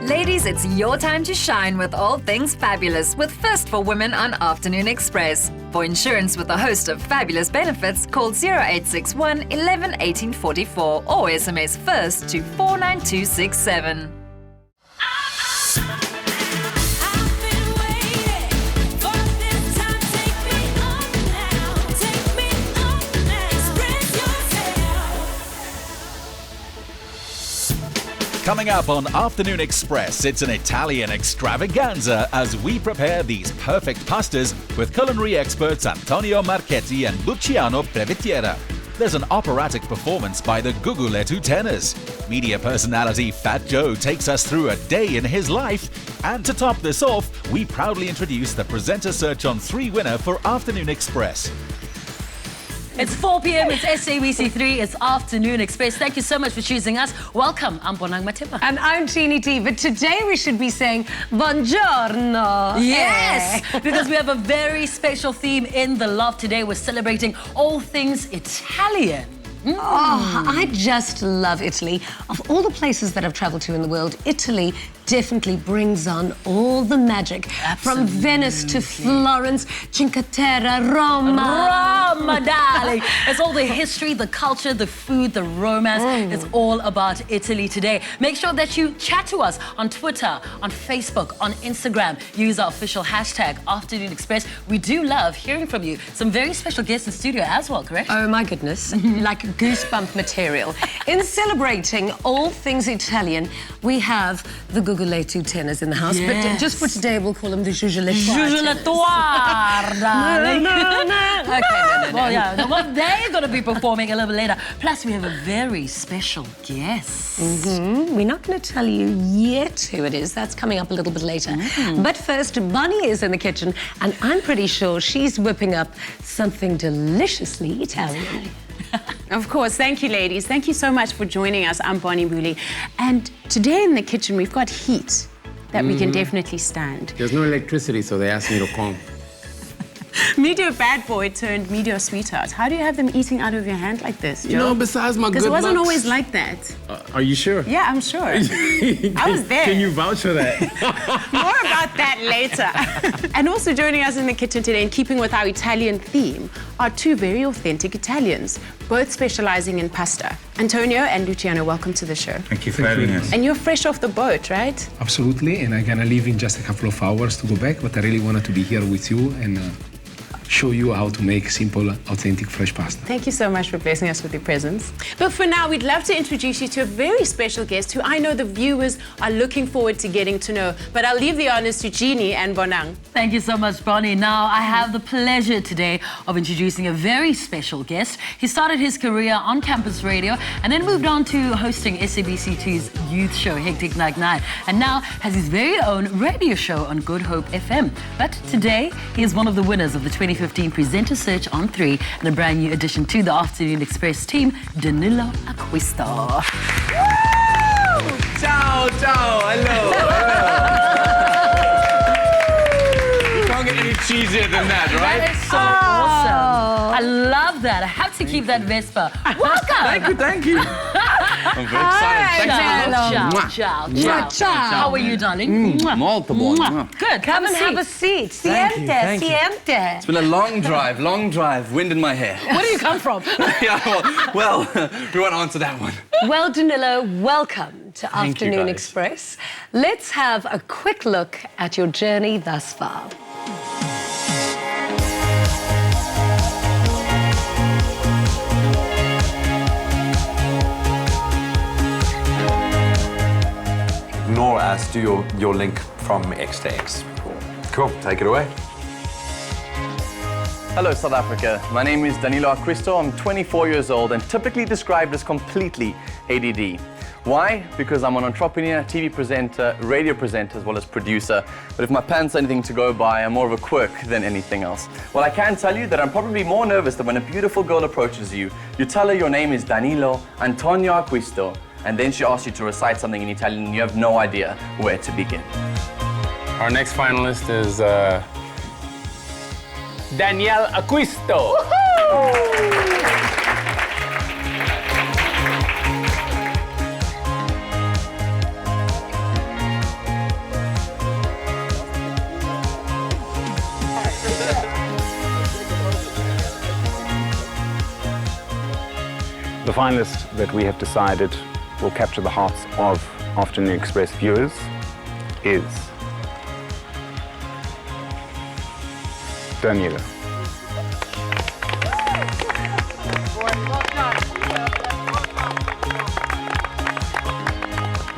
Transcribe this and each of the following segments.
Ladies, it's your time to shine with all things fabulous with First for Women on Afternoon Express. For insurance with a host of fabulous benefits, call 0861 11 18 44 or SMS FIRST to 49267. Coming up on Afternoon Express, it's an Italian extravaganza as we prepare these perfect pastas with culinary experts Antonio Marchetti and Luciano Previtiera. There's an operatic performance by the Gugulethu Tenors. Media personality Phat Joe takes us through a day in his life. And to top this off, we proudly introduce the Presenter Search on 3 winner for Afternoon Express. It's 4 p.m. It's SABC3. It's Afternoon Express. Thank you so much for choosing us. Welcome. I'm Bonang Matipa. And I'm Jeannie T. But today we should be saying buongiorno. Yes, because we have a very special theme in the loft today. We're celebrating all things Italian. Oh, I just love Italy. Of all the places that I've traveled to in the world, Italy definitely brings on all the magic. Absolutely. From Venice to Florence, Cinque Terre, Roma. Roma, darling. It's all the history, the culture, the food, the romance. It's all about Italy today. Make sure that you chat to us on Twitter, on Facebook, on Instagram. Use our official hashtag, Afternoon Express. We do love hearing from you. Some very special guests in studio as well, correct? Oh, my goodness. Like goosebump material. In celebrating all things Italian, we have the Guguletu Tenors in the house. Yes. But just for today, we'll call them the Guguletu darling. Okay, no. Well, yeah, well, they're going to be performing a little bit later. Plus, we have a very special guest. We're not going to tell you yet who it is. That's coming up a little bit later. But first, Bonnie is in the kitchen, and I'm pretty sure she's whipping up something deliciously Italian. Of course. Thank you, ladies. Thank you so much for joining us. I'm Bonnie Booley. And today in the kitchen, we've got heat that we can definitely stand. There's no electricity, so they asked me to come. Media bad boy turned media sweetheart. How do you have them eating out of your hand like this, Joe? You know, besides my good Because it wasn't looks- always like that. Are you sure? Yeah, I'm sure. I was there. Can you vouch for that? More about that later. And also joining us in the kitchen today, in keeping with our Italian theme, are two very authentic Italians, both specializing in pasta. Antonio and Luciano, welcome to the show. Thank you for having us. And you're fresh off the boat, right? Absolutely, and I'm gonna leave in just a couple of hours to go back, but I really wanted to be here with you and show you how to make simple, authentic, fresh pasta. Thank you so much for blessing us with your presence. But for now, we'd love to introduce you to a very special guest who I know the viewers are looking forward to getting to know. But I'll leave the honors to Jeannie and Bonang. Thank you so much, Bonnie. Now, I have the pleasure today of introducing a very special guest. He started his career on campus radio and then moved on to hosting SABC2's youth show, Hectic Night 9, and now has his very own radio show on Good Hope FM. But today, he is one of the winners of the 2015 Presenter Search on 3 and a brand new addition to the Afternoon Express team, Danilo Acquisto. Ciao, ciao, hello. You can't get any cheesier than that, right? That is so awesome. I love that. I have to keep that Vespa. Welcome. Thank you. I'm very excited. Thanks so much. Ciao. How are you, darling? Molto buono. Good. Come and have a seat. Thank you, thank you. Siente. It's been a long drive, wind in my hair. Where do you come from? Yeah, well, we won't answer that one. Well, Danilo, welcome to Thank you, Afternoon guys. Express. Let's have a quick look at your journey thus far. Ignore us, do your link from X to X. Cool, take it away. Hello South Africa, my name is Danilo Acquisto, I'm 24 years old and typically described as completely ADD. Why? Because I'm an entrepreneur, TV presenter, radio presenter as well as producer, but if my pants are anything to go by, I'm more of a quirk than anything else. Well, I can tell you that I'm probably more nervous than when a beautiful girl approaches you, you tell her your name is Danilo Antonio Acquisto, and then she asks you to recite something in Italian and you have no idea where to begin. Our next finalist is Danilo Acquisto. finalist that we have decided will capture the hearts of Afternoon Express viewers is Danilo.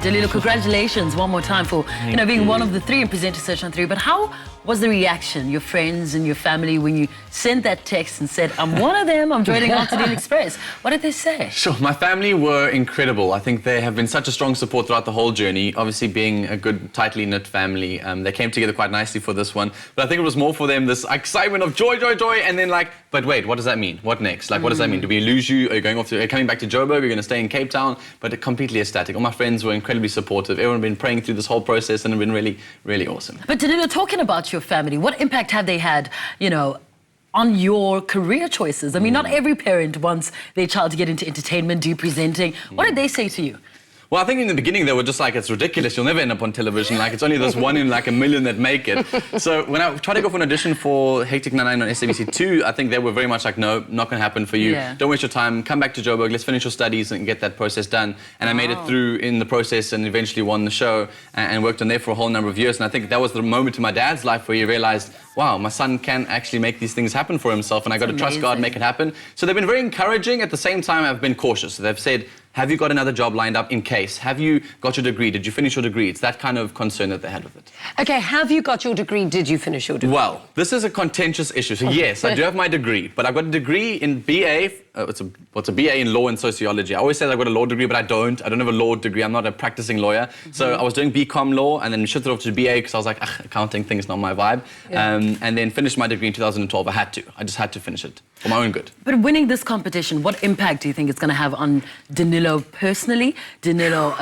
Danilo, congratulations one more time for being one of the 3 in Presenter Search on 3. But how was the reaction, your friends and your family, when you sent that text and said, I'm one of them, I'm joining Afternoon Express? What did they say? Sure, my family were incredible. I think they have been such a strong support throughout the whole journey. Obviously, being a good, tightly knit family, they came together quite nicely for this one. But I think it was more for them this excitement of joy, joy, joy, and then like, but wait, what does that mean? What next? Like, what does that mean? Do we lose you? Are you coming back to Joburg? Are you going to stay in Cape Town? But completely ecstatic. All my friends were incredibly supportive. Everyone had been praying through this whole process and it's been really, really awesome. But Danilo, talking about your family, what impact have they had, on your career choices? I mean, not every parent wants their child to get into entertainment, do presenting. What did they say to you? Well, I think in the beginning they were just like, it's ridiculous, you'll never end up on television, like it's only this 1 in like a million that make it. So when I tried to go for an audition for Hectic 99 on SABC2, I think they were very much like, no, not gonna happen for you. Yeah. Don't waste your time, come back to Joburg, let's finish your studies and get that process done. And I made it through in the process and eventually won the show and worked on there for a whole number of years. And I think that was the moment in my dad's life where he realized, wow, my son can actually make these things happen for himself and I got to trust God, make it happen. So they've been very encouraging. At the same time, I've been cautious. So they've said, have you got another job lined up in case? Have you got your degree? Did you finish your degree? It's that kind of concern that they had with it. Okay, have you got your degree? Did you finish your degree? Well, this is a contentious issue. So yes, I do have my degree, but I've got a degree in BA. It's a BA in law and sociology. I always say I've got a law degree, but I don't. I don't have a law degree. I'm not a practicing lawyer. So I was doing BCom law and then shifted off to BA because I was like, accounting thing's not my vibe. Yeah. And then finished my degree in 2012. I just had to finish it for my own good. But winning this competition, what impact do you think it's going to have on Danilo personally? Danilo,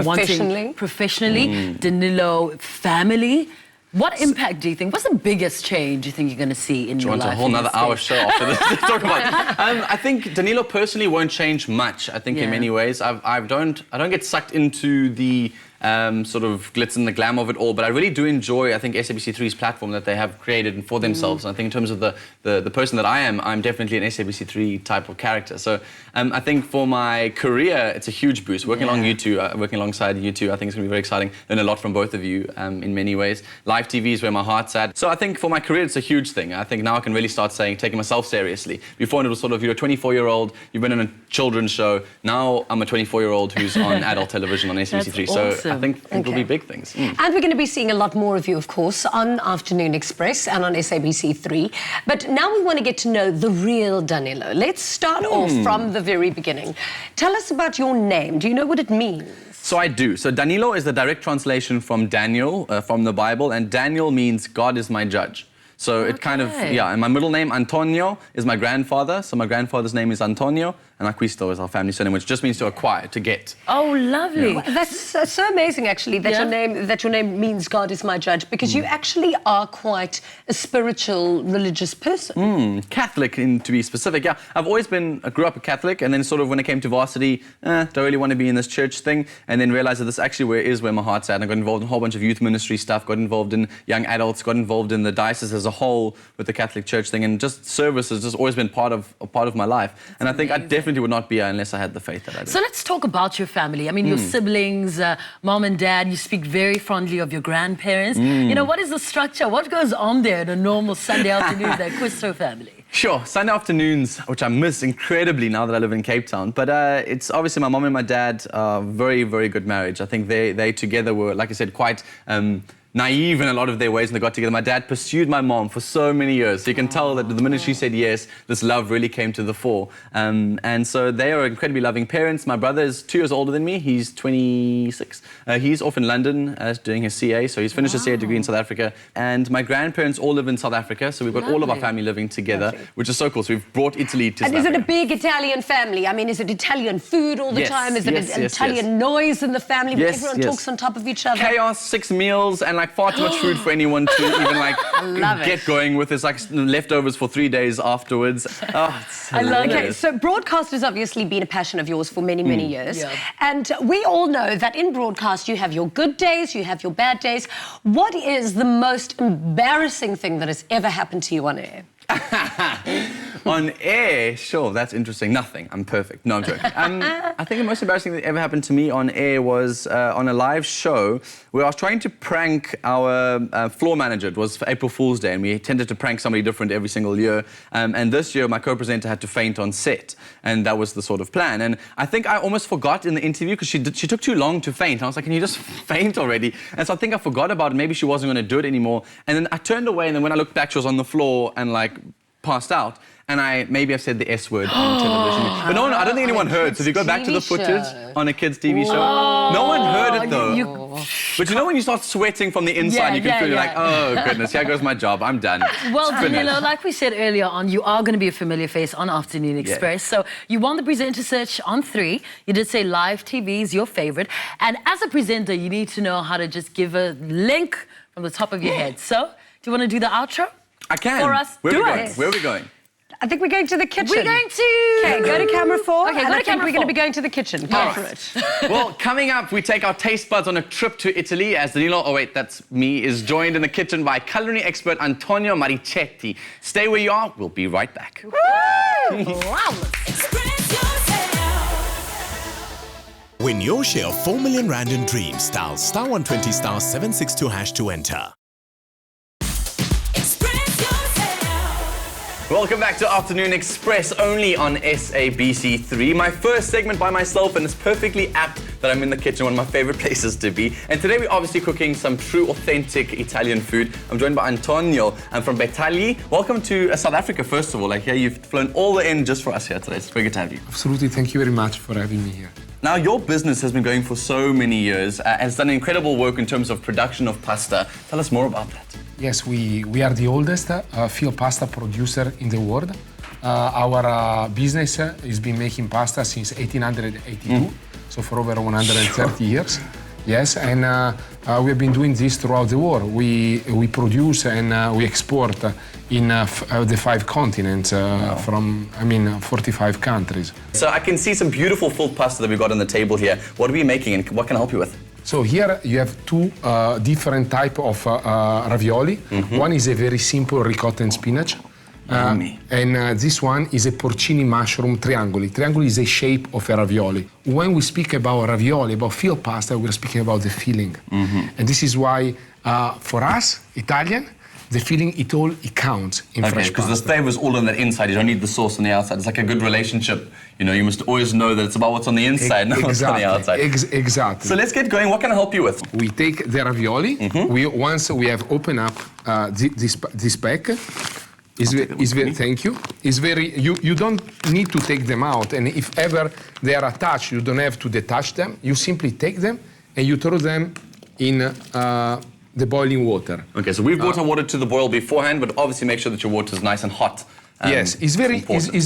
wanting professionally, Danilo family? What impact do you think? What's the biggest change you think you're going to see in your life? A whole nother hour show after this to talk about. I think Danilo personally won't change much. I think in many ways, I don't get sucked into the sort of glitz and the glam of it all, but I really do enjoy, I think, SABC3's platform that they have created for themselves. And I think in terms of the person that I am, I'm definitely an SABC3 type of character. So I think for my career, it's a huge boost. Working alongside you two, I think it's going to be very exciting. Learn a lot from both of you in many ways. Live TV is where my heart's at. So I think for my career, it's a huge thing. I think now I can really start taking myself seriously. Before it was sort of, you're a 24-year-old, you've been on a children's show. Now I'm a 24-year-old who's on adult television on SABC3. So I think it'll be big things. And we're going to be seeing a lot more of you, of course, on Afternoon Express and on SABC3. But now we want to get to know the real Danilo. Let's start off from the very beginning. Tell us about your name. Do you know what it means? So I do. So Danilo is the direct translation from Daniel, from the Bible, and Daniel means God is my judge. So it kind of, and my middle name, Antonio, is my grandfather. So my grandfather's name is Antonio, and Acquisto is our family surname, which just means to acquire, to get. Oh, lovely. Yeah. That's so amazing, actually, that your name means God is my judge, because you actually are quite a spiritual, religious person. Catholic, to be specific. Yeah, I grew up a Catholic, and then sort of when it came to varsity, don't really want to be in this church thing, and then realized that this actually is where my heart's at. And I got involved in a whole bunch of youth ministry stuff, got involved in young adults, got involved in the diocese as a whole with the Catholic Church thing, and just service has just always been part of my life. And I think I definitely would not be here unless I had the faith that I do. So let's talk about your family. I mean, your siblings, mom and dad, you speak very fondly of your grandparents. What is the structure? What goes on there in a normal Sunday afternoon, the Acquisto family? Sure, Sunday afternoons, which I miss incredibly now that I live in Cape Town. But it's obviously my mom and my dad, very, very good marriage. I think they together were, like I said, quite naive in a lot of their ways when they got together. My dad pursued my mom for so many years. So you can tell that the minute she said yes, this love really came to the fore. And so they are incredibly loving parents. My brother is 2 years older than me. He's 26. He's off in London doing his CA. So he's finished his CA degree in South Africa. And my grandparents all live in South Africa. So we've got all of our family living together, which is so cool. So we've brought Italy to South Africa. And is it a big Italian family? I mean, is it Italian food all the time? Is it Italian noise in the family where everyone talks on top of each other? Chaos, 6 meals, and like far too much food for anyone to even like get going with. It's like leftovers for 3 days afterwards. I love it. Okay, so broadcast has obviously been a passion of yours for many, many years. Yeah. And we all know that in broadcast you have your good days, you have your bad days. What is the most embarrassing thing that has ever happened to you on air? On air, sure, that's interesting. Nothing. I'm perfect. No, I'm joking. I think the most embarrassing thing that ever happened to me on air was on a live show where I was trying to prank our floor manager. It was for April Fool's Day, and we tended to prank somebody different every single year. And this year, my co-presenter had to faint on set, and that was the sort of plan. And I think I almost forgot in the interview because she took too long to faint. And I was like, can you just faint already? And so I think I forgot about it. Maybe she wasn't going to do it anymore. And then I turned away, and then when I looked back, she was on the floor and like passed out. And Maybe I've said the S word on television. But no, I don't think anyone heard. So if you go back to the footage on a kid's TV show, no one heard it though. But you know when you start sweating from the inside, you can feel like, oh goodness, here goes my job, I'm done. Well, Danilo, like we said earlier on, you are going to be a familiar face on Afternoon Express. So you won the presenter search on 3. You did say live TV is your favorite. And as a presenter, you need to know how to just give a link from the top of your head. So, do you want to do the outro? I can. For us, Where do are we it. going? Where are we going? I think we're going to the kitchen. We're going to... Okay, go to camera 4. Okay, and go to I think camera we're going 4. to be going to the kitchen. Go for it. Well, coming up, we take our taste buds on a trip to Italy as Danilo, oh wait, that's me, is joined in the kitchen by culinary expert Antonio Maricetti. Stay where you are. We'll be right back. Win your share of 4 million rand in dreams. Dial *120 *762# to enter. Welcome back to Afternoon Express, only on SABC3. My first segment by myself, and it's perfectly apt that I'm in the kitchen, one of my favorite places to be. And today we're obviously cooking some true, authentic Italian food. I'm joined by Antonio. I'm from Betagli. Welcome to South Africa, first of all. Like, here you've flown all the way in just for us here today. It's very good to have you. Absolutely, thank you very much for having me here. Now, your business has been going for so many years, has done incredible work in terms of production of pasta. Tell us more about that. Yes, we are the oldest field pasta producer in the world. Our business has been making pasta since 1882, so for over 130 years. Yes, and we have been doing this throughout the world. We produce and we export in the 5 continents from, 45 countries. So I can see some beautiful filled pasta that we've got on the table here. What are we making and what can I help you with? So here you have 2 different type of ravioli. One is a very simple ricotta and spinach. And this one is a porcini mushroom triangoli. Triangoli is a shape of a ravioli. When we speak about ravioli, about field pasta, we're speaking about the filling. And this is why, for us, Italian, the filling, it counts in fresh pasta. Because the flavor is all on the inside. You don't need the sauce on the outside. It's like a good relationship. You know, you must always know that it's about what's on the inside, not what's on the outside. Exactly. So let's get going. What can I help you with? We take the ravioli. Once we have opened up this pack, thank you. It's very, you don't need to take them out. And if ever they are attached, you don't have to detach them. You simply take them and you throw them in the boiling water. Okay, so we've brought our water to the boil beforehand, but obviously make sure that your water is nice and hot. Yes, it's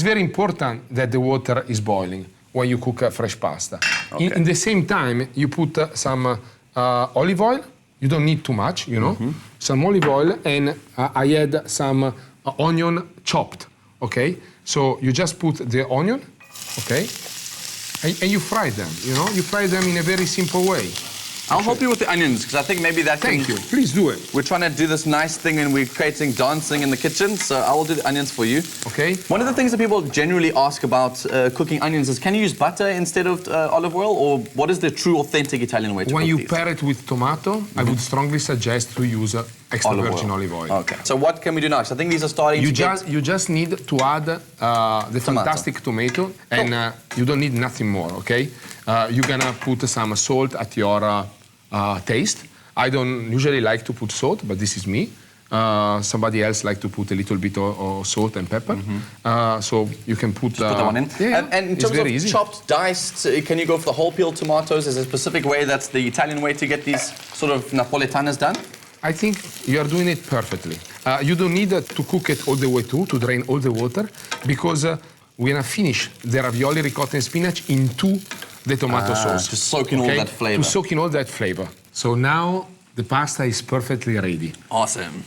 very important that the water is boiling when you cook fresh pasta. Okay. In the same time, you put some olive oil. You don't need too much, you know. Some olive oil, and I add some onion chopped, okay? So you just put the onion, okay? And you fry them, you know? You fry them in a very simple way. I'll help you with the onions, because I think maybe that Thank you. Please do it. We're trying to do this nice thing and we're creating dancing in the kitchen, so I will do the onions for you. Okay. One of the things that people generally ask about cooking onions is, can you use butter instead of olive oil, or what is the true, authentic Italian way to cook When you these? pair it with tomato, I would strongly suggest to use extra virgin olive oil. Okay. So what can we do next? I think these are starting You just need to add the fantastic tomato, and you don't need nothing more, okay? You're gonna put some salt at your taste. I don't usually like to put salt, but this is me. Somebody else like to put a little bit of salt and pepper. So you can put... Just put that one in. Yeah, and in terms of chopped, diced, can you go for the whole peeled tomatoes? Is there a specific way that's the Italian way to get these sort of Napolitanas done? I think you are doing it perfectly. You don't need to cook it all the way through, to drain all the water, because we're gonna finish the ravioli, ricotta and spinach into the tomato sauce. To soak in all that flavor. To soak in all that flavor. So now the pasta is perfectly ready. Awesome.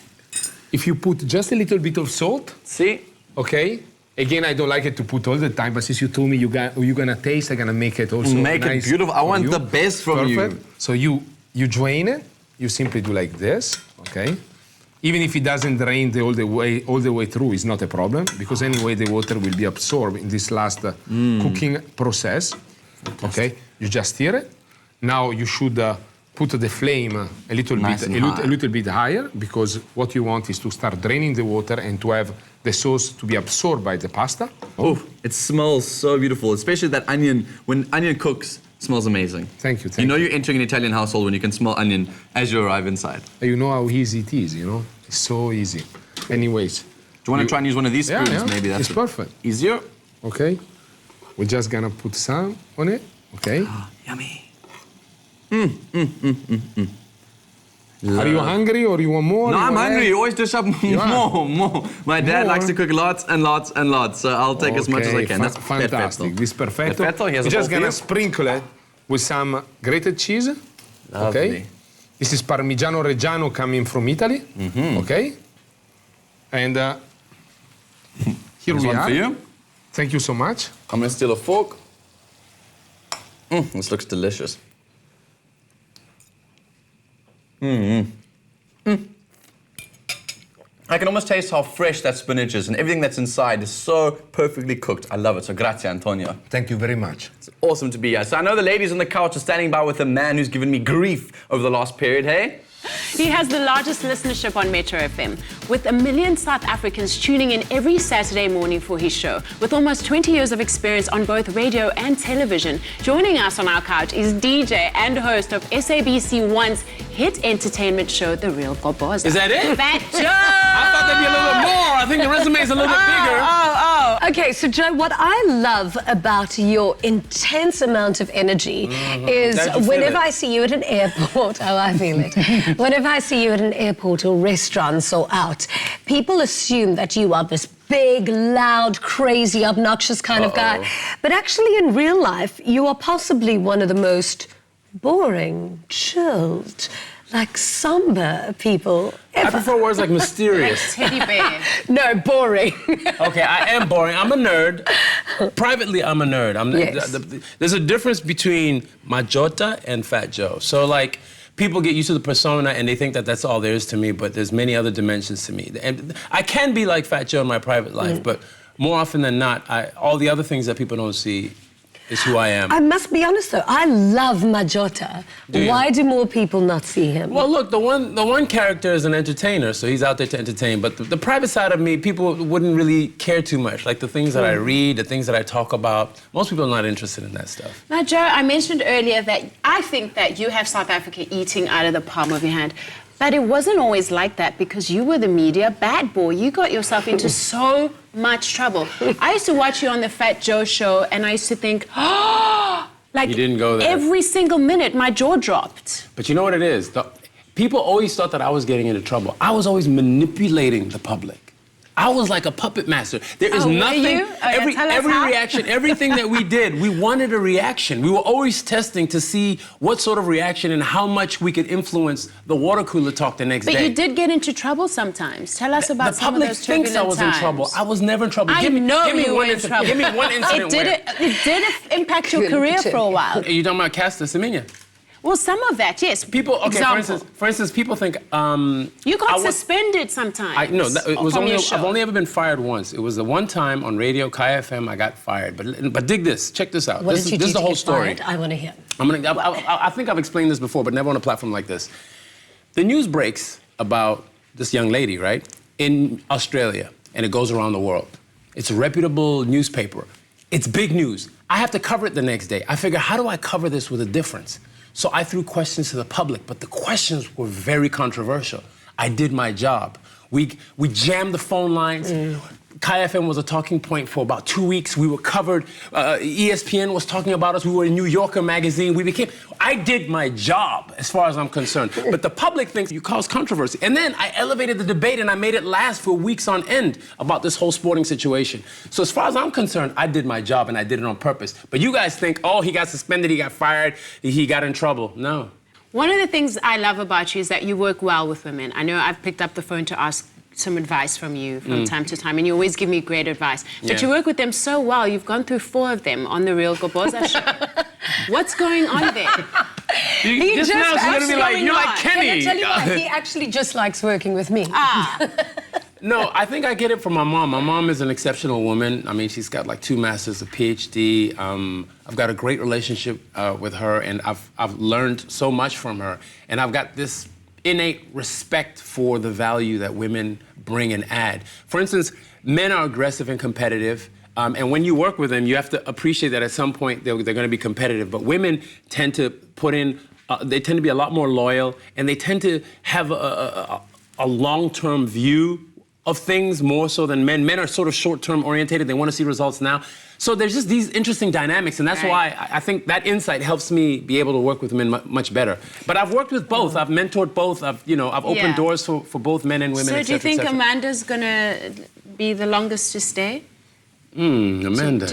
If you put just a little bit of salt, see, okay. Again, I don't like it to put all the time, but since you told me you're gonna taste, I'm gonna make it also make nice it beautiful. I want you. the best from Perfect. you. So you drain it. You simply do like this, okay. Even if it doesn't drain all the way through, it's not a problem, because anyway the water will be absorbed in this last cooking process. Okay, you just stir it. Now you should put the flame a little bit higher, because what you want is to start draining the water and to have the sauce to be absorbed by the pasta. Oh, it smells so beautiful, especially that onion. When onion cooks, smells amazing. Thank you. You know you're entering an Italian household when you can smell onion as you arrive inside. You know how easy it is, you know? It's so easy. Anyways. Do you want to try and use one of these spoons? Yeah. Maybe that's it's perfect. Easier. Okay. We're just gonna put some on it. Okay. Yummy. Are you hungry or you want more? No, I'm hungry. You always dish up more. My dad likes to cook lots and lots and lots, so I'll take as much as I can. That's fantastic. This is perfecto. We're just gonna sprinkle it with some grated cheese. Lovely. Okay. This is Parmigiano Reggiano coming from Italy. Okay. And here we are. For you. Thank you so much. I'm gonna steal a fork. This looks delicious. I can almost taste how fresh that spinach is, and everything that's inside is so perfectly cooked. I love it. So grazie, Antonio. Thank you very much. It's awesome to be here. So I know the ladies on the couch are standing by with a man who's given me grief over the last period, hey? He has the largest listenership on Metro FM, with 1 million South Africans tuning in every Saturday morning for his show. With almost 20 years of experience on both radio and television, joining us on our couch is DJ and host of SABC1's hit entertainment show, The Real Goboza. Is that it? Phat Joe! I thought there'd be a little bit more. I think the resume's a little bit bigger. Okay, so Joe, what I love about your intense amount of energy is whenever I see you at an airport, I feel it. Whenever I see you at an airport or restaurants or out, people assume that you are this big, loud, crazy, obnoxious kind of guy. But actually, in real life, you are possibly one of the most boring, chilled, like somber people ever. I prefer words like mysterious. Teddy bear. No, boring. Okay, I am boring. I'm a nerd. Privately, I'm a nerd. Yes. There's a difference between Majota and Phat Joe. So, like, people get used to the persona and they think that that's all there is to me, but there's many other dimensions to me. And I can be like Phat Joe in my private life, but more often than not, all the other things that people don't see is who I am. I must be honest though, I love Majota. Why do more people not see him? Well, look, the one character is an entertainer, so he's out there to entertain. But the private side of me, people wouldn't really care too much. Like the things that I read, the things that I talk about, most people are not interested in that stuff. Now, Joe, I mentioned earlier that I think that you have South Africa eating out of the palm of your hand. But it wasn't always like that, because you were the media bad boy. You got yourself into so much trouble. I used to watch you on the Phat Joe show, and I used to think, like, you didn't go there. Every single minute, my jaw dropped. But you know what it is? People always thought that I was getting into trouble. I was always manipulating the public. I was like a puppet master. There is nothing, every reaction, everything that we did, we wanted a reaction. We were always testing to see what sort of reaction and how much we could influence the water cooler talk the next day. But you did get into trouble sometimes. Tell us about some of those turbulent times. The public thinks I was in trouble. I was never in trouble. Give me one incident. Give me one incident It did impact your career for a while. Are you talking about Casta Semenya? Well, some of that, yes. People, okay, for instance, people think... you got suspended sometimes. No, I've only ever been fired once. It was the one time on radio, Kai FM, I got fired. But dig this, check this out. This is the whole story. I want to hear. I think I've explained this before, but never on a platform like this. The news breaks about this young lady, right, in Australia, and it goes around the world. It's a reputable newspaper. It's big news. I have to cover it the next day. I figure, how do I cover this with a difference? So I threw questions to the public, but the questions were very controversial. I did my job. We jammed the phone lines. Kai FM was a talking point for about 2 weeks. We were covered. ESPN was talking about us. We were in New Yorker magazine. I did my job as far as I'm concerned. But the public thinks you cause controversy. And then I elevated the debate and I made it last for weeks on end about this whole sporting situation. So as far as I'm concerned, I did my job and I did it on purpose. But you guys think, oh, he got suspended, he got fired, he got in trouble. No. One of the things I love about you is that you work well with women. I know I've picked up the phone to ask some advice from you from time to time, and you always give me great advice. But you work with them so well. You've gone through 4 of them on The Real Goboza show. What's going on there? Just now, she's going to be like, you're like Kenny. Can I tell you what? He actually just likes working with me. No, I think I get it from my mom. My mom is an exceptional woman. I mean, she's got like 2 masters, a PhD. I've got a great relationship with her, and I've learned so much from her. And I've got this innate respect for the value that women bring and add. For instance, men are aggressive and competitive. And when you work with them, you have to appreciate that at some point they're going to be competitive. But women tend to put in, they tend to be a lot more loyal, and they tend to have a long-term view of things more so than men. Men are sort of short-term orientated. They want to see results now. So there's just these interesting dynamics, and that's why I think that insight helps me be able to work with men much better. But I've worked with both. I've mentored both. I've opened doors for both men and women. So do you think Amanda's going to be the longest to stay? Amanda.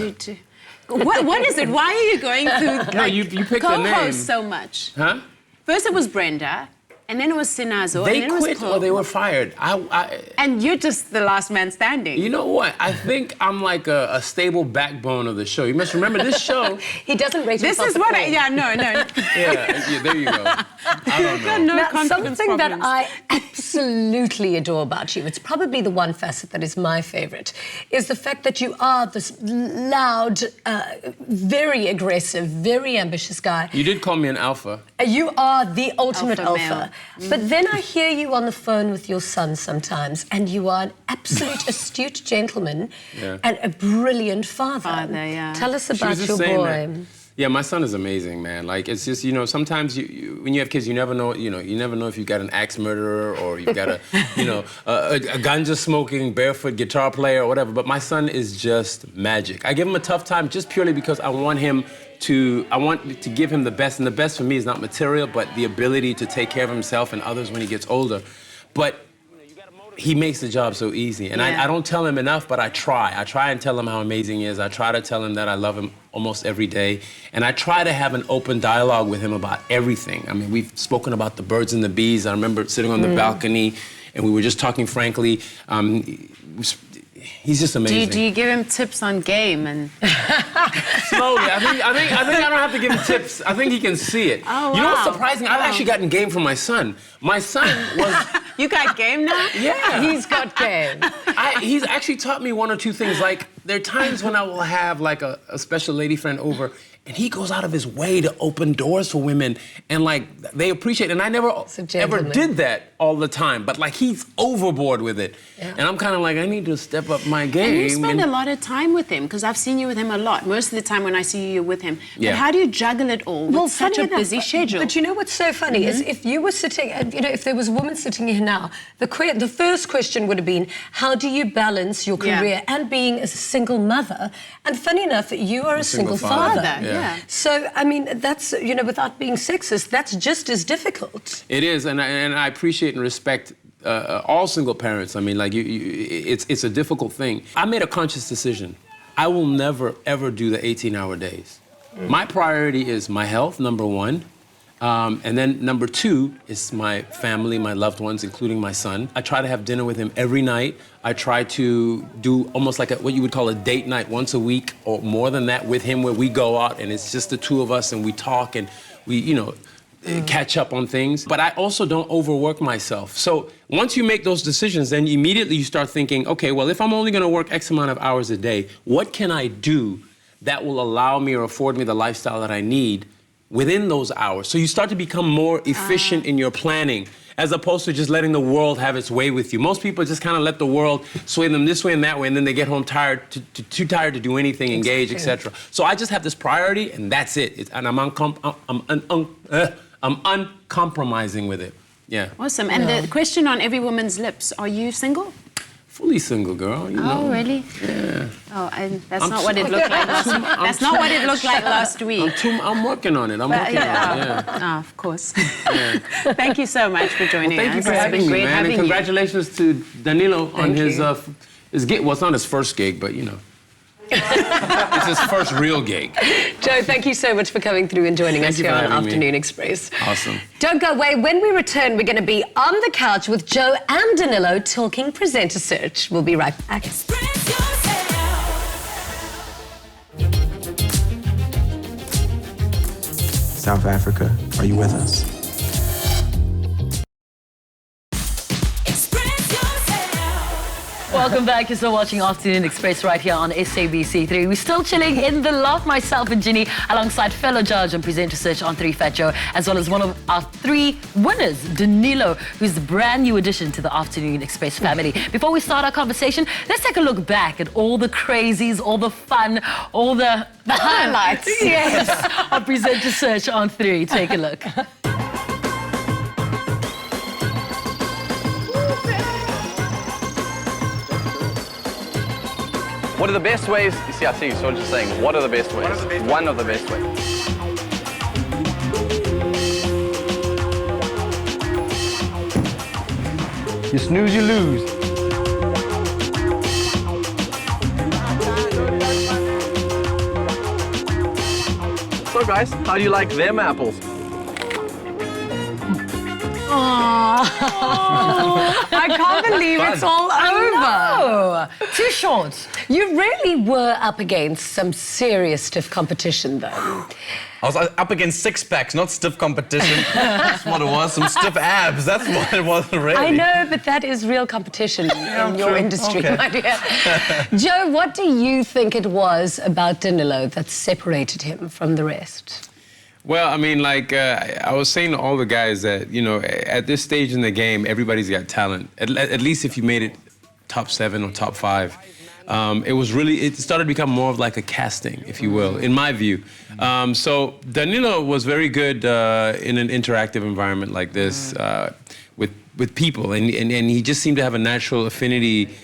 What is it? Why are you going through No, you picked the name. co-host so much? Huh? First it was Brenda, and then it was Sinazo, They and then quit it was or they were fired. And you're just the last man standing. You know what? I think I'm like a stable backbone of the show. You must remember this show. He doesn't rate This himself is what at all. no. Yeah, there you go. I don't know. No Now, confidence something that problems. I absolutely adore about you, it's probably the one facet that is my favorite, is the fact that you are this loud, very aggressive, very ambitious guy. You did call me an alpha. You are the ultimate Alpha alpha. male. But then I hear you on the phone with your son sometimes, and you are an absolute astute gentleman and a brilliant father. Tell us about your boy. Yeah, my son is amazing, man. Like, it's just, sometimes when you have kids, you never know if you've got an axe murderer or you've got a ganja-smoking, barefoot guitar player or whatever. But my son is just magic. I give him a tough time just purely because I want to give him the best. And the best for me is not material, but the ability to take care of himself and others when he gets older. But he makes the job so easy. And I don't tell him enough, but I try. I try and tell him how amazing he is. I try to tell him that I love him almost every day. And I try to have an open dialogue with him about everything. I mean, we've spoken about the birds and the bees. I remember sitting on the balcony, and we were just talking frankly. He's just amazing. Do you give him tips on game and? Slowly. I think I don't have to give him tips. I think he can see it. Oh, wow. You know what's surprising? I've actually gotten game from my son. My son was. You got game now? Yeah. He's got game. He's actually taught me 1 or 2 things. Like, there are times when I will have like a special lady friend over, and he goes out of his way to open doors for women, and like they appreciate it. And I never ever did that all the time, but like he's overboard with it. Yeah. And I'm kind of like, I need to step up my game. And you spend a lot of time with him, because I've seen you with him a lot. Most of the time when I see you with him. But how do you juggle it all with such a busy schedule? But you know what's so funny is if you were sitting, if there was a woman sitting here now, the first question would have been, how do you balance your career and being a single mother? And funny enough, you are a single father. Yeah. So, I mean, that's, without being sexist, that's just as difficult. It is, and I appreciate and respect all single parents. I mean, like, it's a difficult thing. I made a conscious decision. I will never, ever do the 18-hour days. My priority is my health, number 1. And then number 2 is my family, my loved ones, including my son. I try to have dinner with him every night. I try to do almost like what you would call a date night once a week or more than that with him, where we go out and it's just the 2 of us and we talk and we, catch up on things. But I also don't overwork myself. So once you make those decisions, then immediately you start thinking, okay, well, if I'm only going to work X amount of hours a day, what can I do that will allow me or afford me the lifestyle that I need within those hours? So you start to become more efficient in your planning, as opposed to just letting the world have its way with you. Most people just kind of let the world sway them this way and that way, and then they get home too tired to do anything, engage, etc. So I just have this priority, and that's it. And I'm uncompromising with it. Yeah. Awesome. And the question on every woman's lips: are you single? Fully single, girl. You know. Oh, really? Yeah. Oh, and that's not what it looked like last week. That's not what it looked like last week. I'm working on it. I'm working on it. Yeah. Oh, of course. Yeah. Thank you so much for joining us. Thank you for having me, man. And congratulations to Danilo on his gig. Well, it's not his first gig, but it's his first real gig. Joe, thank you so much for coming through and joining us here on Afternoon Express. Awesome. Don't go away. When we return, we're going to be on the couch with Joe and Danilo talking presenter search. We'll be right back. South Africa. Are you with us? Welcome back. You're still watching Afternoon Express right here on SABC3. We're still chilling in the loft, myself and Ginny, alongside fellow judge and presenter Search on 3, Phat Joe, as well as one of our 3 winners, Danilo, who's the brand new addition to the Afternoon Express family. Before we start our conversation, let's take a look back at all the crazies, all the fun, all the highlights. Yes, of presenter Search on 3. Take a look. What are the best ways? You see, I see you sort of just saying, what are the best ways? One of the best ways. You snooze, you lose. So guys, how do you like them apples? I can't believe it's all over. Too short. You really were up against some serious stiff competition, though. I was up against six-packs, not stiff competition. That's what it was, some stiff abs. That's what it was, really. I know, but that is real competition in your industry, my dear. Joe, what do you think it was about Danilo that separated him from the rest? Well, I mean, like, I was saying to all the guys that, you know, at this stage in the game, everybody's got talent. At least if you made it top 7 or top 5. It started to become more of like a casting, if you will, in my view. So Danilo was very good in an interactive environment like this with people, and he just seemed to have a natural affinity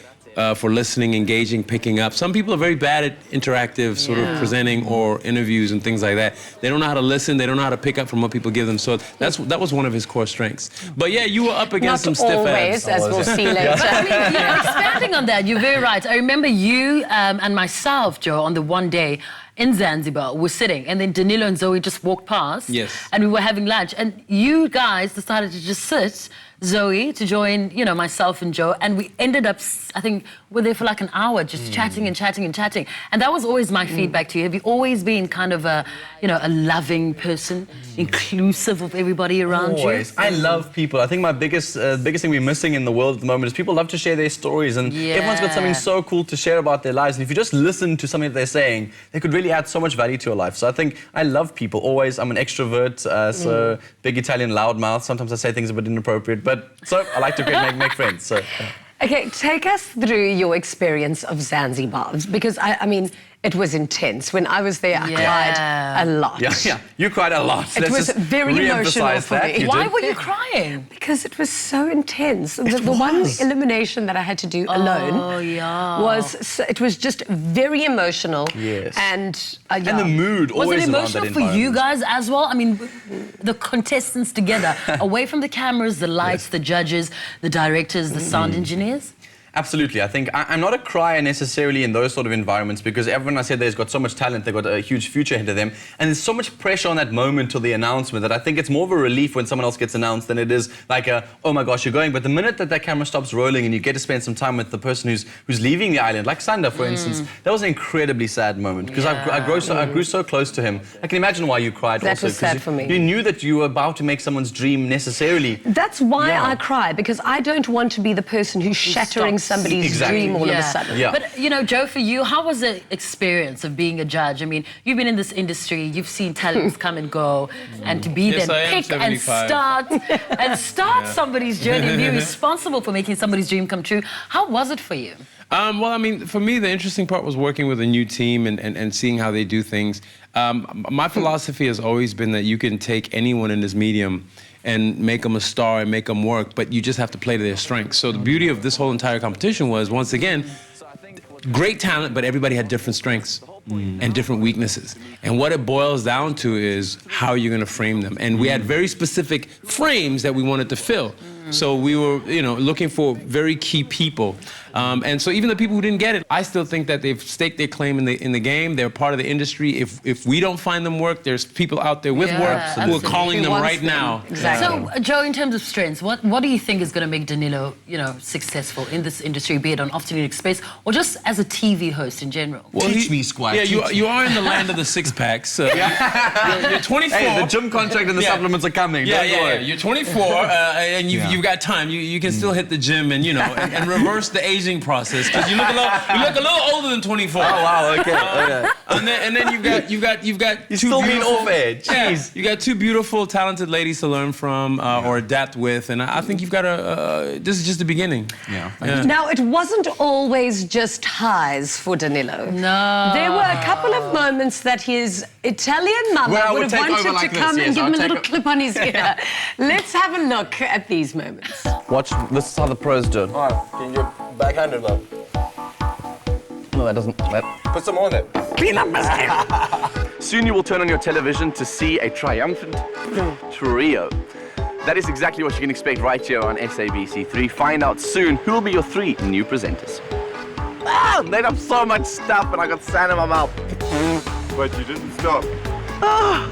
for listening, engaging, picking up. Some people are very bad at interactive sort of presenting or interviews and things like that. They don't know how to listen. They don't know how to pick up from what people give them. So that was one of his core strengths. But yeah, you were up against some stiff abs. Not always, as we'll see later. I mean, expanding on that, you're very right. I remember you and myself, Joe, on the one day in Zanzibar, we're sitting, and then Danilo and Zoe just walked past. Yes. And we were having lunch, and you guys decided to just sit, Zoe to join, you know, myself and Joe, and we ended up, I think, we're there for like an hour just chatting and chatting and chatting. And that was always my feedback to you. Have you always been kind of a, you know, a loving person, inclusive of everybody around you? I love people. I think my biggest thing we're missing in the world at the moment is people love to share their stories, and everyone's got something so cool to share about their lives. And if you just listen to something that they're saying, they could really add so much value to your life. So I think I love people. Always, I'm an extrovert, so big Italian loudmouth. Sometimes I say things a bit inappropriate, but so I like to make friends. So. Okay, take us through your experience of Zanzibar, because I mean, it was intense. When I was there, I cried a lot. Yeah, you cried a lot. It was very emotional for me. Why were you crying? Because it was so intense. The one elimination that I had to do alone it was just very emotional. Yes. And the mood always was it around emotional that for you guys as well? I mean, the contestants together, away from the cameras, the lights, the judges, the directors, the sound engineers? Absolutely. I think I'm not a crier necessarily in those sort of environments, because everyone I said there's got so much talent, they've got a huge future ahead of them, and there's so much pressure on that moment till the announcement that I think it's more of a relief when someone else gets announced than it is like a, oh my gosh, you're going. But the minute that camera stops rolling and you get to spend some time with the person who's leaving the island, like Sanda, for instance, that was an incredibly sad moment, because I grew so close to him. I can imagine why you cried. That was sad for me. You knew that you were about to make someone's dream necessarily. That's why I cry, because I don't want to be the person who's shattering somebody's dream all of a sudden. But, you know, Joe, for you, how was the experience of being a judge? I mean, you've been in this industry, you've seen talents come and go, and to be there, pick and start somebody's journey and be responsible for making somebody's dream come true. How was it for you? Well, I mean, for me, the interesting part was working with a new team and seeing how they do things. My philosophy has always been that you can take anyone in this medium and make them a star and make them work, but you just have to play to their strengths. So the beauty of this whole entire competition was, once again, great talent, but everybody had different strengths and different weaknesses. And what it boils down to is how you're gonna frame them. And we had very specific frames that we wanted to fill. So we were, you know, looking for very key people. And so even the people who didn't get it, I still think that they've staked their claim in the game. They're part of the industry. If we don't find them work, there's people out there with work who are calling them right now. So, Joe, in terms of strengths, what do you think is going to make Danilo, you know, successful in this industry, be it on Afternoon Express or just as a TV host in general? Well, teach me, Squire. right. Yeah, you are in the land of the six-packs. So you're 24. Hey, the gym contract and the supplements are coming. Yeah. You're 24, and you've got time. You can still hit the gym and and reverse the aging process because you look a little older than 24. Oh wow, okay. And then you've got You two still mean beautiful, off edge. Jeez. You got two beautiful, talented ladies to learn from or adapt with, and I think you've got this is just the beginning. Yeah. Now, it wasn't always just highs for Danilo. No. There were a couple of moments that his Italian mama Well, I would would have take wanted over to like come this, and yes, give I'll him a take little o- clip on his ear. Let's have a look at these moments. Watch, this is how the pros do it. Alright, can you backhand it though? No, that doesn't. Put some more there. Clean up, Soon you will turn on your television to see a triumphant trio. That is exactly what you can expect right here on SABC3. Find out soon who will be your 3 new presenters. Ah, made up so much stuff and I got sand in my mouth. But you didn't stop. I'm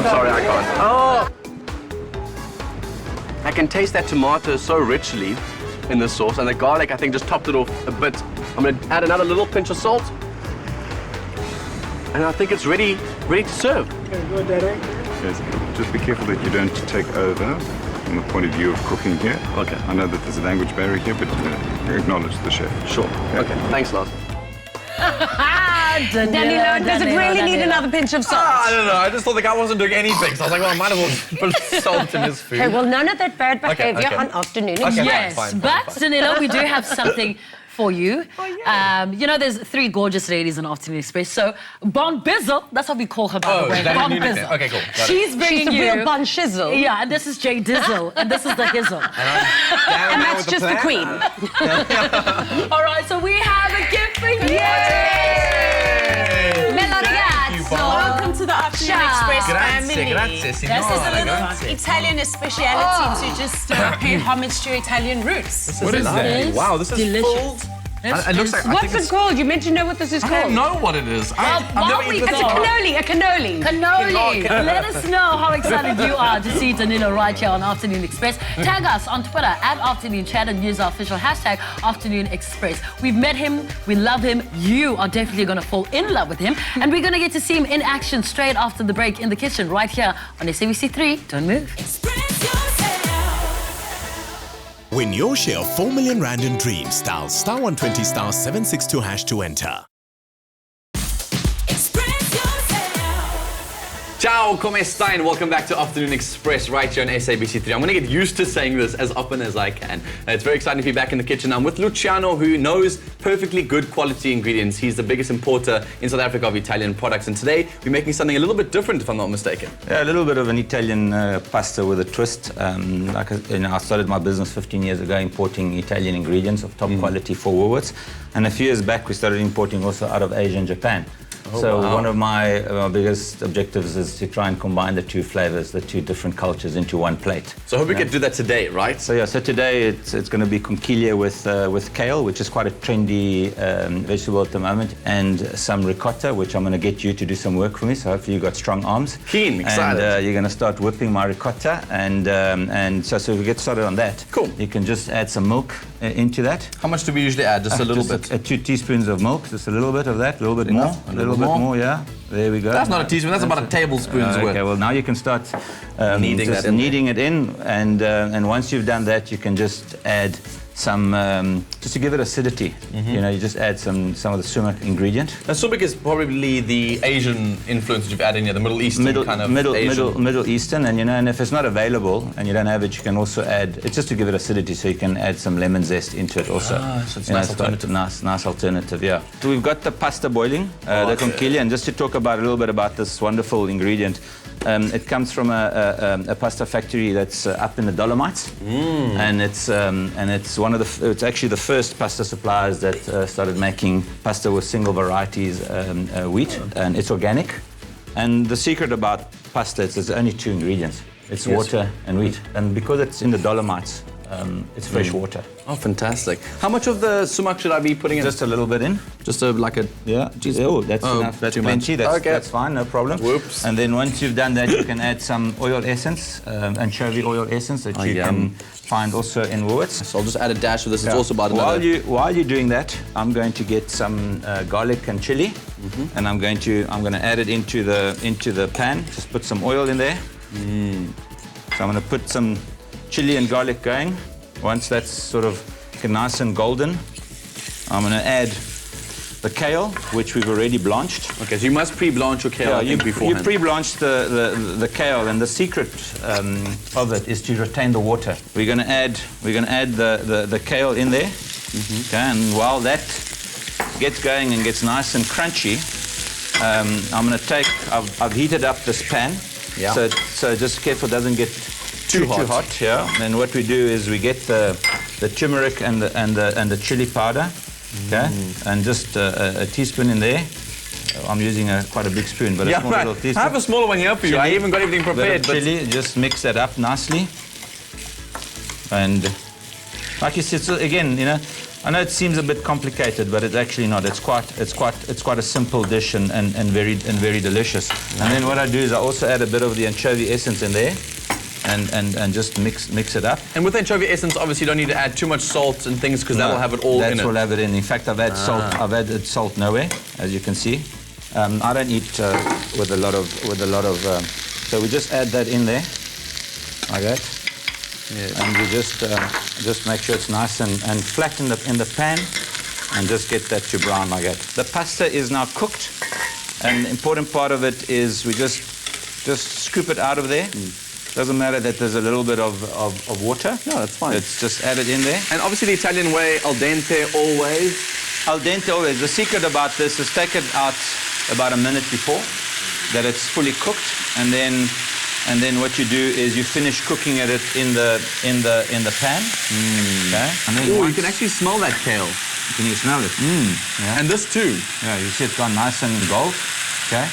sorry, I can't. Oh! I can taste that tomato so richly in the sauce, and the garlic, I think, just topped it off a bit. I'm going to add another little pinch of salt. And I think it's ready to serve. Yes, just be careful that you don't take over from the point of view of cooking here. Okay. I know that there's a language barrier here, but acknowledge the chef. Sure. Okay, thanks, Lars. Danilo, does it really need another pinch of salt? I don't know. I just thought the guy wasn't doing anything, so I was like, well, I might as well put salt in his food. Okay, well, none of that bad behavior okay. on afternoon. Okay, Yes, fine. but Danilo, we do have something for you. There's 3 gorgeous ladies in Afternoon Express. So Bon Bizzle, that's what we call her, by the way. that Bon new nickname. Bizzle. Okay, cool. Got it. She's bringing She's the you real Bon Shizzle. Yeah, and this is Jay Dizzle, and this is the Hizzle. And that's just the queen. All right, so we have a gift for you. Bella ragazzo. Welcome to the Afternoon Express family. Grazie, This signora. is a little Grazie. Italian speciality to just pay homage to your Italian roots. What is that? Wow, this is delicious. full. It looks like. I What's think it it's- called? You meant to know what this is I called. don't know what it is. I've while never we eaten It's a this before. cannoli, a cannoli. Cannoli. Let us know how excited you are to see Danilo right here on Afternoon Express. Tag us on Twitter at Afternoon Chat and use our official hashtag Afternoon Express. We've met him, we love him. You are definitely going to fall in love with him. And we're going to get to see him in action straight after the break in the kitchen right here on SABC3. Don't move. Win your share of 4 million rand in dreams. Dial *120 *762# to enter. Ciao, come stai? And welcome back to Afternoon Express right here on SABC3. I'm going to get used to saying this as often as I can. It's very exciting to be back in the kitchen. I'm with Luciano, who knows perfectly good quality ingredients. He's the biggest importer in South Africa of Italian products. And today, we're making something a little bit different, if I'm not mistaken. Yeah, a little bit of an Italian pasta with a twist. I started my business 15 years ago importing Italian ingredients of top quality for Woolworths. And a few years back, we started importing also out of Asia and Japan. One of my biggest objectives is to try and combine the 2 flavors, the 2 different cultures into one plate. So I hope we can do that today, right? So today it's going to be conchiglie with kale, which is quite a trendy vegetable at the moment, and some ricotta, which I'm going to get you to do some work for me. So hopefully you've got strong arms. Keen, excited. And you're going to start whipping my ricotta, and so we get started on that. Cool. You can just add some milk into that. How much do we usually add? Just a little bit? 2 teaspoons of milk, just a little bit of that, a little bit more, a little bit more, yeah. There we go. That's not a teaspoon, that's about a tablespoon's worth. Okay, well now you can start Kneading it in, and once you've done that, you can just add some, just to give it acidity. You just add some of the sumac ingredient. Now, sumac is probably the Asian influence that you've added in here, the Middle Eastern kind of Asian. Middle Eastern, and if it's not available and you don't have it, you can also add. It's just to give it acidity, so you can add some lemon zest into it also. So it's a nice alternative. Nice alternative, yeah. So we've got the pasta boiling, the conchiglie, and just to talk about a little bit about this wonderful ingredient. It comes from a pasta factory that's up in the Dolomites, and it's it's actually the first pasta suppliers that started making pasta with single varieties wheat, and it's organic. And the secret about pasta is there's only 2 ingredients. It's water and wheat, and because it's in the Dolomites, it's fresh water. Oh, fantastic. How much of the sumac should I be putting in? Just a little bit in. Just like a... Yeah. Oh, that's enough. That's plenty. That's fine, no problem. Whoops. And then once you've done that, you can add some oil essence, anchovy oil essence that you can find also in Woolworths. So I'll just add a dash of this. It's also about another... While you're doing that, I'm going to get some garlic and chili, and I'm going to add it into the pan. Just put some oil in there. So I'm going to put some chili and garlic going. Once that's sort of nice and golden, I'm going to add the kale, which we've already blanched. Okay, so you must pre-blanch your kale beforehand. You pre-blanch the kale, and the secret of it is to retain the water. We're going to add the kale in there. Okay, and while that gets going and gets nice and crunchy, I'm going to take. I've heated up this pan. Yeah. So just careful it doesn't get too hot. Yeah. And what we do is we get the turmeric and the chili powder. Okay. And just a teaspoon in there. I'm using quite a big spoon, but a small little teaspoon. I have a smaller one here for you. I even got everything prepared. Bit of chili. Just mix that up nicely. And like you said, so again, you know, I know it seems a bit complicated, but it's actually not. It's quite a simple dish and very delicious. And then what I do is I also add a bit of the anchovy essence in there, and just mix it up. And with anchovy essence, obviously you don't need to add too much salt and things because that will have it all in it. That will have it in. In fact, I've added salt. I've added salt nowhere, as you can see. I don't eat with a lot of. So we just add that in there, like that. Yes. And you just make sure it's nice and flat in the pan, and just get that to brown like that. The pasta is now cooked, and the important part of it is we just scoop it out of there. Doesn't matter that there's a little bit of water. No, that's fine. It's just added in there. And obviously the Italian way, al dente always. Al dente always. The secret about this is take it out about a minute before that it's fully cooked, and then what you do is you finish cooking it in the pan. Okay. And then you can actually smell that kale. Can you smell it? Yeah. And this too. Yeah, you see it's gone nice and gold. Okay.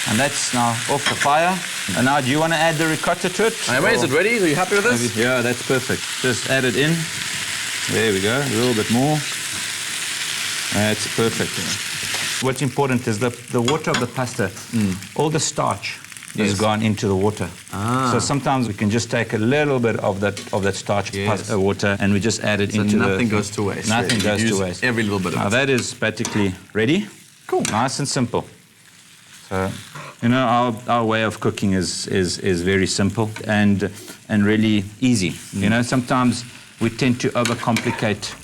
And that's now off the fire. And now, do you want to add the ricotta to it? Anyway, is it ready? Are you happy with this? Yeah, that's perfect. Just add it in. There we go. A little bit more. That's perfect. What's important is the water of the pasta. All the starch has gone into the water. So sometimes we can just take a little bit of that starch pasta water, and we just add it into nothing goes to waste. Nothing goes to waste. Every little bit of it. Now that is practically ready. Cool. Nice and simple. So, you know, our way of cooking is very simple and really easy. You know, sometimes we tend to overcomplicate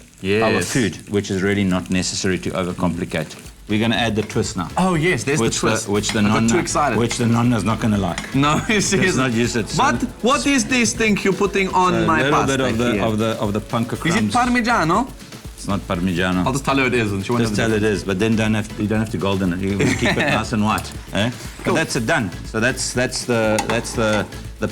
our food, which is really not necessary to overcomplicate. We're going to add the twist now. Oh yes, there's the twist. Which the nonna is not going to like. No, seriously. Let's not use it. But what is this thing you're putting on my pasta? A little bit of the panko crumbs. Is it Parmigiano? It's not Parmigiano. I'll just tell her it is, and she won't just tell it is, but then you don't have to golden it. You keep it nice and white. Eh? Cool. But that's it done. So that's the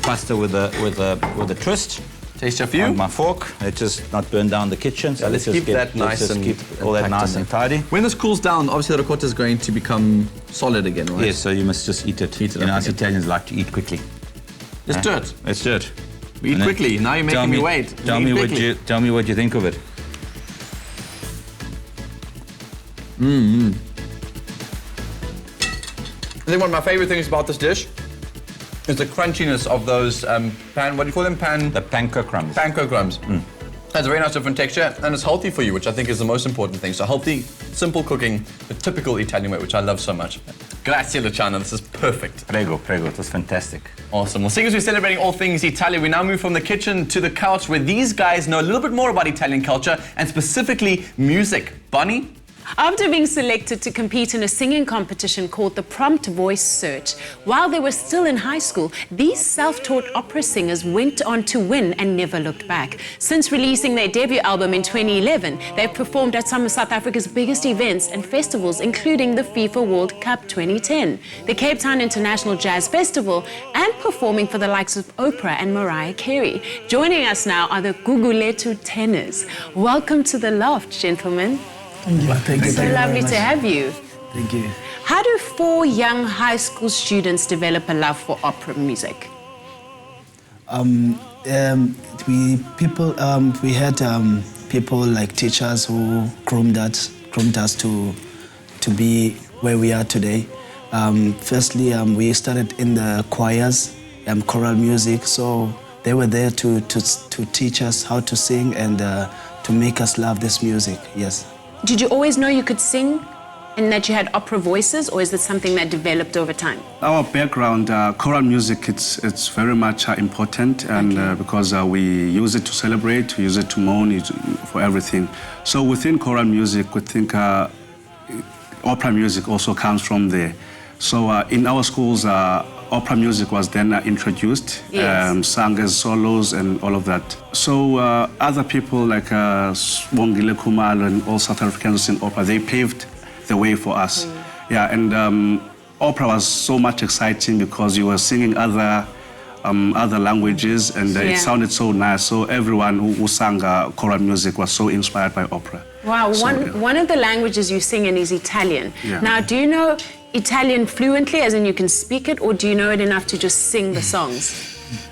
pasta with the twist. Taste a few. On my fork. Let's just not burn down the kitchen. So let's keep that nice and keep all that nice and tidy. When this cools down, obviously the ricotta is going to become solid again, right? Yes. So you must just eat it. You know, us Italians like to eat quickly. Let's do it. Let's do it. We eat quickly. Now you're making me wait. Tell me what you think of it. I think one of my favorite things about this dish is the crunchiness of those what do you call them? The panko crumbs. Panko crumbs. Has a very nice different texture, and it's healthy for you, which I think is the most important thing. So healthy, simple cooking, the typical Italian way, which I love so much. Grazie Luciano, this is perfect. Prego, it was fantastic. Awesome. Well, seeing as we're celebrating all things Italian, we now move from the kitchen to the couch, where these guys know a little bit more about Italian culture, and specifically music. Bonnie? After being selected to compete in a singing competition called the Prompt Voice Search, while they were still in high school, these self-taught opera singers went on to win and never looked back. Since releasing their debut album in 2011, they've performed at some of South Africa's biggest events and festivals, including the FIFA World Cup 2010, the Cape Town International Jazz Festival, and performing for the likes of Oprah and Mariah Carey. Joining us now are the Guguletu Tenors. Welcome to the Loft, gentlemen. Thank you. Thank you. So lovely to have you. Thank you. How do 4 young high school students develop a love for opera music? we had people like teachers who groomed us to be where we are today. Firstly, we started in the choirs, choral music, so they were there to teach us how to sing and to make us love this music, yes. Did you always know you could sing and that you had opera voices, or is this something that developed over time? Our background, choral music, it's very much important, and because we use it to celebrate, we use it to mourn, for everything. So within choral music, we think opera music also comes from there. So in our schools, opera music was then introduced, yes. Sung as solos and all of that. So other people like Wongile Khumalo and all South Africans in opera, they paved the way for us. Yeah, and opera was so much exciting because you were singing other languages, and it sounded so nice. So everyone who sang choral music was so inspired by opera. Wow, so, one of the languages you sing in is Italian. Yeah. Now, do you know Italian fluently, as in you can speak it, or do you know it enough to just sing the songs?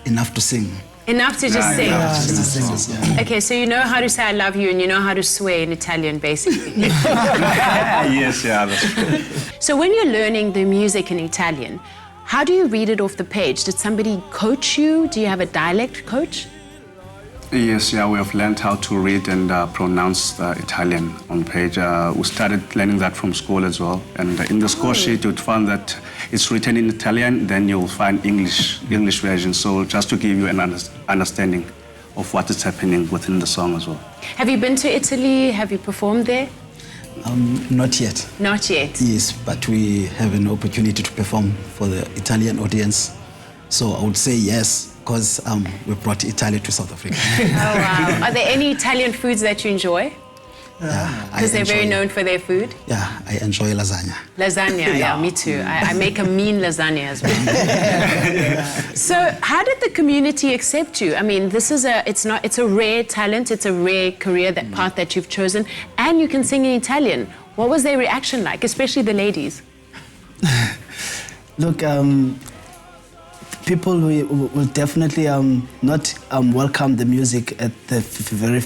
Enough to sing. Enough to just sing? Yeah. Okay, so you know how to say I love you and you know how to swear in Italian, basically. Yes, yeah, that's true. So when you're learning the music in Italian, how do you read it off the page? Did somebody coach you? Do you have a dialect coach? Yes, yeah, we have learned how to read and pronounce Italian on page. We started learning that from school as well. And in the score sheet, you'd find that it's written in Italian, then you'll find English version. So just to give you an understanding of what is happening within the song as well. Have you been to Italy? Have you performed there? Not yet. Not yet? Yes, but we have an opportunity to perform for the Italian audience. So I would say yes, because we brought Italy to South Africa. Oh, wow. Are there any Italian foods that you enjoy? Because they're very known for their food? Yeah, I enjoy lasagna. Lasagna, yeah, me too. I make a mean lasagna as well. So how did the community accept you? I mean, it's a rare talent, it's a rare career, that path that you've chosen, and you can sing in Italian. What was their reaction like, especially the ladies? Look, people will definitely not welcome the music at the very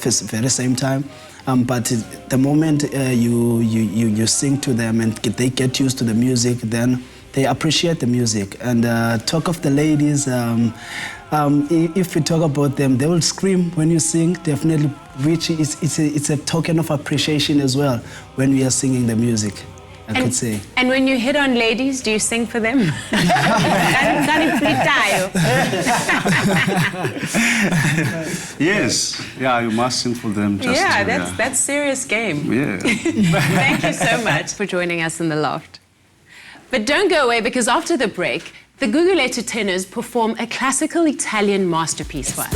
same time. But the moment you sing to them and they get used to the music, then they appreciate the music. And talk of the ladies, if we talk about them, they will scream when you sing, definitely, which it's a token of appreciation as well when we are singing the music. I could say. And when you hit on ladies, do you sing for them? Yes, yeah, you must sing for them. That's serious game. Yeah. Thank you so much for joining us in the loft. But don't go away, because after the break, the Guguletu Tenors perform a classical Italian masterpiece for us.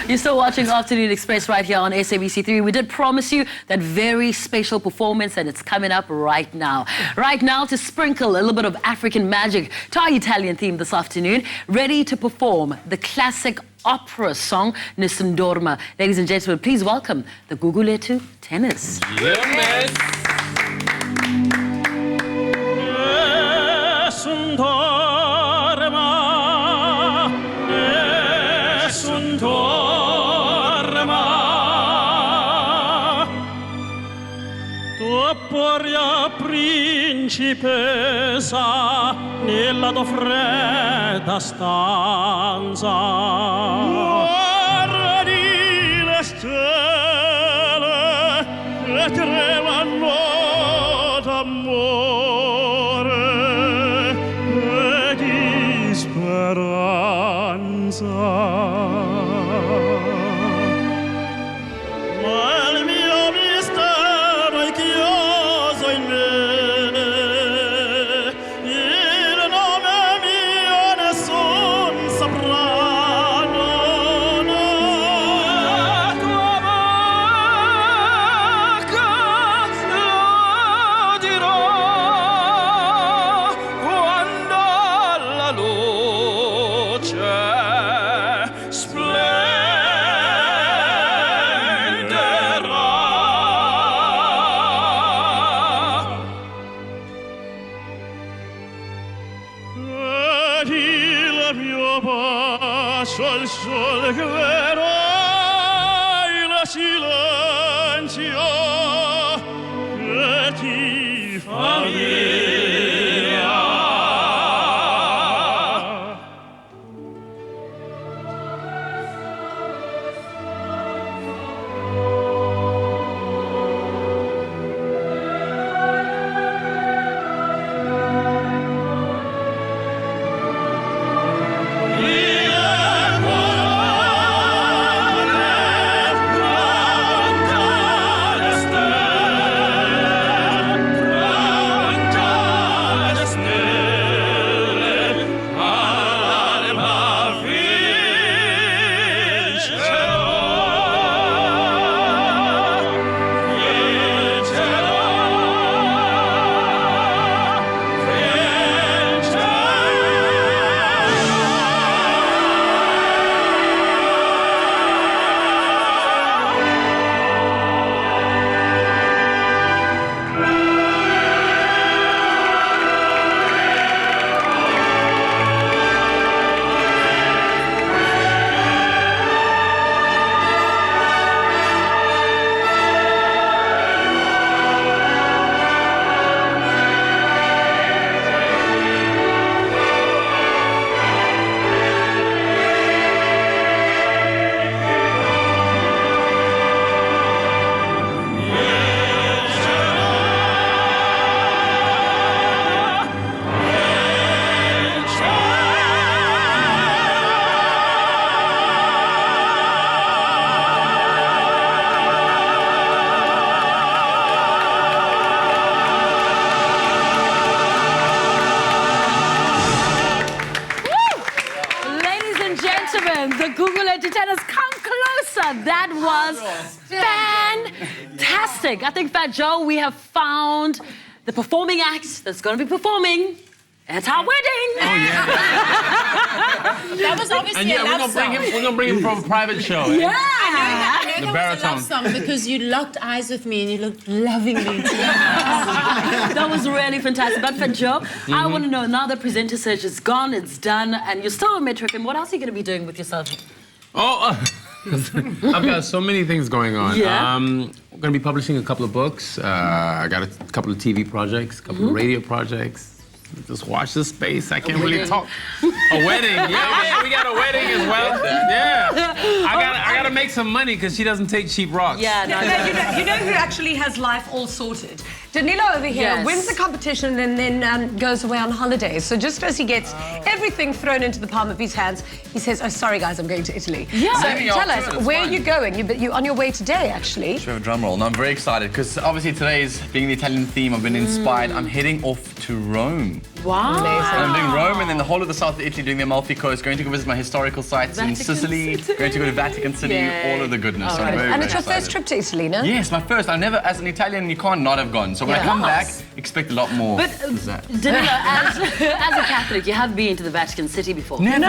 You're still watching Afternoon Express right here on SABC3. We did promise you that very special performance, and it's coming up right now. Right now, to sprinkle a little bit of African magic to our Italian theme this afternoon, ready to perform the classic opera song, Nessun Ladies and gentlemen, please welcome the Guguletu Tenors. Yeah, man. Principessa nella tua fredda stanza, guardi le stelle che tremano d'amore e di speranza. al sole clerai la silenzio che ti fa via. The Guguletu Tenors, come closer. That was fantastic. I think, Phat Joe, we have found the performing act that's going to be performing at our wedding. Oh, yeah. That was obviously and yeah, a love song. we're gonna bring him from a private show. Yeah. I know The that baritone. was a love song because you locked eyes with me and you looked lovingly. That was really fantastic. But Phat Joe, I want to know, now the presenter search is gone, it's done, and you're still on Metro FM, what else are you going to be doing with yourself? Oh, I've got so many things going on. Yeah. I'm going to be publishing a couple of books. I got a couple of TV projects, a couple of radio projects. Just watch this space. I can't really talk. A wedding. Yeah, we got a wedding as well. Yeah. I gotta make some money because she doesn't take cheap rocks. Yeah, no, you know who actually has life all sorted? Danilo over here Yes. wins the competition and then goes away on holidays. So just as he gets everything thrown into the palm of his hands, he says, "Oh, sorry guys, I'm going to Italy." Yeah. So Maybe tell after us, it, it's where fine. are you going? You're on your way today, actually. Should we have a drum roll? No, I'm very excited because obviously today's being the Italian theme. I've been inspired. I'm heading off to Rome. Wow. And I'm doing Rome and then the whole of the south of Italy, doing the Amalfi Coast, going to go visit my historical sites in Vatican Sicily, City. going to go to Vatican City, Yay. all of the goodness. All So I'm right. very, And very it's your excited. first trip to Italy, no? Yes, my first. I never, as an Italian, you can't not have gone. So when I come back, expect a lot more. But What's that? Danilo, as a Catholic, you have been to the Vatican City before. Never.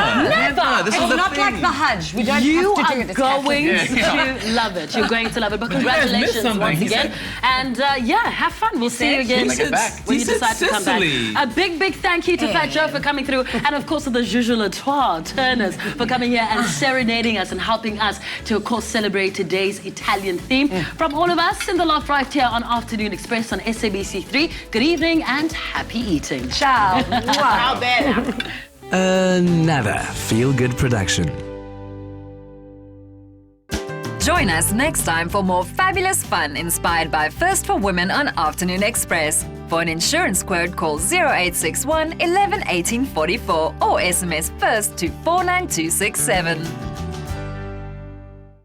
This It's is the not thing. like the Hajj. We don't You have to do are it as going Catholics. to love it. You're going to love it. But guys missed congratulations something. once He again. And yeah, have fun. We'll see you again When I get back. when He you said decide to come back. Sicily. A big thank you to Phat Joe for coming through. And of course to the Guguletu Tenors for coming here and serenading us and helping us to, of course, celebrate today's Italian theme. From all of us in the loft right here on Afternoon Express on SABC3, good evening and happy eating. Ciao. How bad. Another feel-good production. Join us next time for more fabulous fun inspired by First for Women on Afternoon Express. For an insurance quote, call 0861 11 18 44 or SMS FIRST to 49267.